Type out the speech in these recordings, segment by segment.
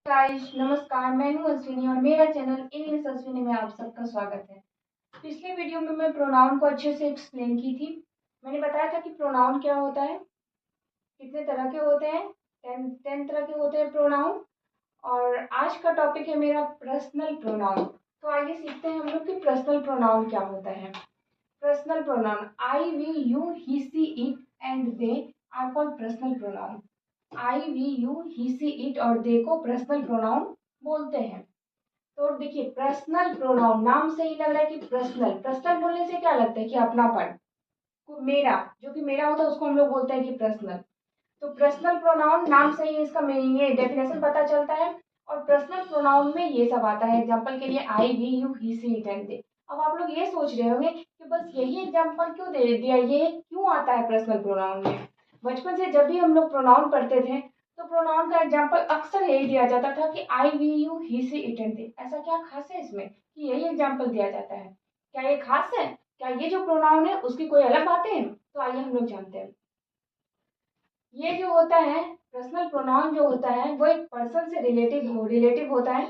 Guys नमस्कार, मैं हूं अश्विनी और मेरा चैनल इंग्लिश अश्विनी में आप सबका स्वागत है। पिछले वीडियो में मैं प्रोनाउन को अच्छे से एक्सप्लेन की थी। मैंने बताया था कि प्रोनाउन क्या होता है, कितने तरह के होते हैं। 10 तरह के होते हैं प्रोनाउन। और आज का टॉपिक है मेरा पर्सनल प्रोनाउन। तो आइए सीखते हैं हम लोग कि पर्सनल प्रोनाउन क्या होता है। Personal pronoun I, we, you, he, she, it and they are called personal pronoun. I, we, you, he, she, it और दे को पर्सनल प्रोनाउन बोलते हैं। तो देखिए, पर्सनल प्रोनाउन नाम से ही लग रहा है कि पर्सनल पर्सनल बोलने से क्या लगता है कि अपनापन, मेरा, जो कि मेरा होता है उसको हम लोग बोलते हैं कि पर्सनल। तो पर्सनल प्रोनाउन नाम से ही इसका ये डेफिनेशन पता चलता है। और पर्सनल प्रोनाउन में ये सब आता है। एग्जांपल के लिए I, we, you, he, she, it and they. अब आप लोग ये सोच रहे होंगे कि बस यही एग्जांपल क्यों दे दिया, ये क्यों आता है पर्सनल प्रोनाउन में। बचपन से जब भी हम लोग प्रोनाउन पढ़ते थे तो प्रोनाउन का एग्जांपल अक्सर यही दिया जाता था कि I, we, you, he, she, it and they. ऐसा क्या खास है इसमें कि यही एग्जांपल दिया जाता है? क्या ये खास है? क्या ये जो प्रोनाउन है उसकी कोई अलग बातें हैं? तो आइए हम लोग जानते हैं। ये जो होता है पर्सनल प्रोनाउन जो होता है वो एक पर्सन से रिलेटिव होता है।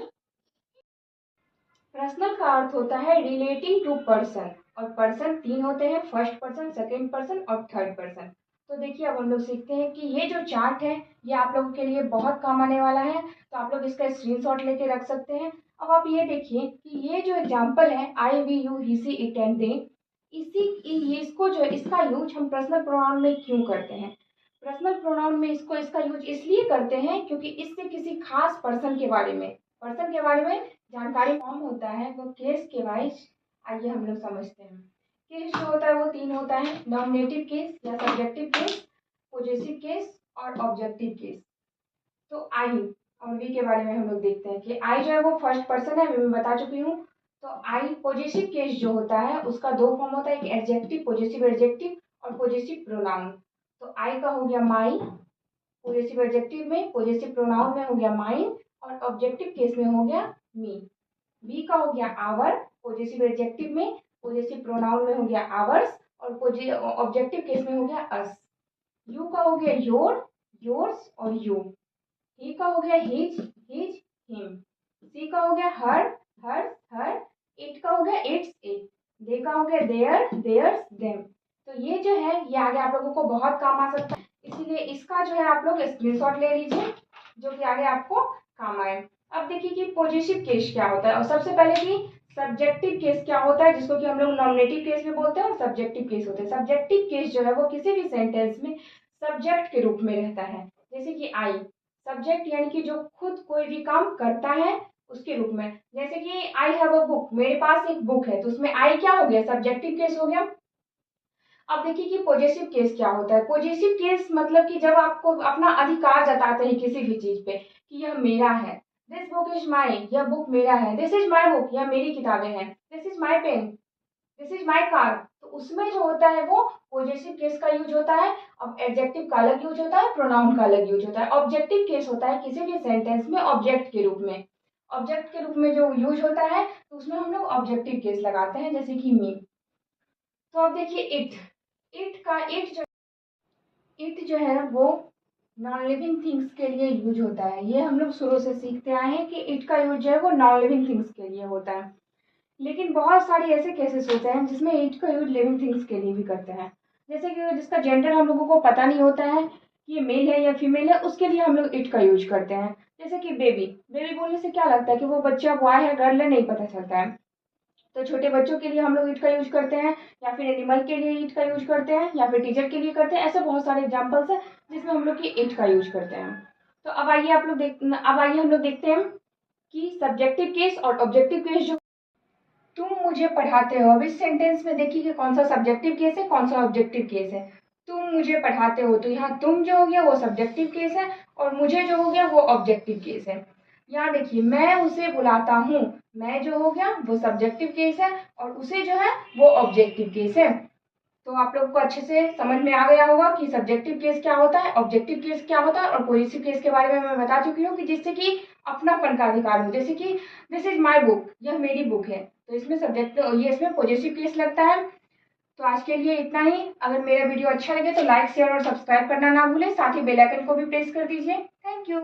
पर्सनल का अर्थ होता है रिलेटिंग टू पर्सन। और पर्सन 3 होते हैं, फर्स्ट पर्सन, सेकंड पर्सन और थर्ड पर्सन। तो देखिए, अब हम लोग सीखते हैं कि ये जो चार्ट है ये आप लोगों के लिए बहुत काम आने वाला है। तो आप लोग इसका स्क्रीनशॉट लेके रख सकते हैं। अब आप ये देखिए कि ये जो एग्जाम्पल है I, we, you, he, she, it and they, इसको जो इसका यूज हम पर्सनल प्रोनाउन में क्यों करते हैं? पर्सनल प्रोनाउन में इसका यूज इसलिए करते हैं क्योंकि इससे किसी खास पर्सन के बारे में जानकारी फॉर्म होता है वो केस के वाइज। आइए हम लोग समझते हैं। केस जो होता है वो 3 होता है, नॉमिनेटिव केस या सब्जेक्टिव केस, पॉजेसिव केस और ऑब्जेक्टिव केस। तो आई और वी के बारे में हम लोग देखते हैं कि आई जो है वो फर्स्ट पर्सन है, मैं बता चुकी हूँ। तो आई पॉजेसिव केस जो होता है उसका 2 फॉर्म होता है, एक एडजेक्टिव, पॉजेसिव एडजेक्टिव और पॉजेसिव प्रोनाउन। तो आई का हो गया माई पॉजेसिव एडजेक्टिव में, पॉजेसिव प्रोनाउन में हो गया माइन और ऑब्जेक्टिव केस में हो गया मी। वी का हो गया आवर पॉजेसिव एडजेक्टिव में, पॉजेसिव प्रोनाउन में हो गया आवर्स और ऑब्जेक्टिव केस में हो गया अस। यू का हो गया योर, योर्स और यू। ही का हो गया हिज, हिम। सी का हो गया हर, हर। इट का हो गया इट्स, इट। दे का हो गया देयर, देयर्स, देम। तो ये जो है ये आगे आप लोगों को बहुत काम आ सकता है, इसीलिए इसका जो है आप लोग स्क्रीनशॉट ले लीजिए जो कि आगे आपको काम आए। अब देखिए कि पॉजिटिव केस क्या होता है, और सबसे पहले कि सब्जेक्टिव केस क्या होता है, जिसको कि हम लोग नॉमिनेटिव केस भी बोलते हैं और सब्जेक्टिव केस होते हैं। सब्जेक्टिव केस जो है वो किसी भी सेंटेंस में सब्जेक्ट के रूप में रहता है। जैसे कि आई सब्जेक्ट यानी कि जो खुद कोई भी काम करता है उसके रूप में। जैसे कि आई हैव अ बुक, मेरे पास एक बुक है, तो उसमें आई क्या हो गया, सब्जेक्टिव केस हो गया। अब देखिए कि पॉजेसिव केस क्या होता है। पॉजेसिव केस मतलब कि जब आपको अपना अधिकार जताते हैं किसी भी चीज पे कि यह मेरा है। दिस बुक इज माई, यह बुक मेरा है। दिस इज माई बुक, यह मेरी किताबें हैं। This is my pen, this is my car. तो उसमें जो होता है वो पॉजेसिव केस का यूज होता है। अब एडजेक्टिव का अलग यूज होता है, प्रोनाउन का अलग यूज होता है। ऑब्जेक्टिव केस होता है किसी भी सेंटेंस में ऑब्जेक्ट के रूप में, ऑब्जेक्ट के रूप में जो यूज होता है तो उसमें हम लोग ऑब्जेक्टिव केस लगाते हैं, जैसे कि मी। तो अब देखिए इट जो है वो नॉन लिविंग थिंग्स के लिए यूज होता है। ये हम लोग शुरू से सीखते आए हैं कि इट का यूज जो है वो नॉन लिविंग थिंग्स के लिए होता है। लेकिन बहुत सारी ऐसे केसेस होते हैं जिसमें इट का यूज लिविंग थिंग्स के लिए भी करते हैं। जैसे कि जिसका जेंडर हम लोगों को पता नहीं होता है कि ये मेल है या फीमेल है, उसके लिए हम लोग इट का यूज करते हैं। जैसे कि बेबी, बेबी बोलने से क्या लगता है कि वो बच्चा बॉय है गर्ल है, नहीं पता चलता है। तो छोटे बच्चों के लिए हम लोग ईट का यूज करते हैं, या फिर एनिमल के लिए ईट का यूज करते हैं, या फिर टीचर के लिए करते हैं। ऐसे बहुत सारे एग्जाम्पल्स हैं जिसमें हम लोग की ईट का यूज करते हैं। तो अब आइए हम लोग देखते हैं कि सब्जेक्टिव केस और ऑब्जेक्टिव केस। जो तुम मुझे पढ़ाते हो, अब इस सेंटेंस में देखिए कि कौन सा सब्जेक्टिव केस है कौन सा ऑब्जेक्टिव केस है। तुम मुझे पढ़ाते हो, तो यहाँ तुम जो हो गया वो सब्जेक्टिव केस है और मुझे जो हो गया वो ऑब्जेक्टिव केस है। यहाँ देखिए मैं उसे बुलाता हूँ, मैं जो हो गया वो सब्जेक्टिव केस है और उसे जो है वो ऑब्जेक्टिव केस है। तो आप लोग को अच्छे से समझ में आ गया होगा कि सब्जेक्टिव केस क्या होता है, ऑब्जेक्टिव केस क्या होता है और पॉजिटिव केस के बारे में मैं बता चुकी हूँ कि जिससे कि अपनापन का अधिकार हो। जैसे कि दिस इज माई बुक, यह मेरी बुक है, तो इसमें ये इसमें पॉजिटिव केस लगता है। तो आज के लिए इतना ही। अगर मेरा वीडियो अच्छा लगे तो लाइक शेयर और सब्सक्राइब करना ना भूलें, साथ ही बेल आइकन को भी प्रेस कर दीजिए। Thank you.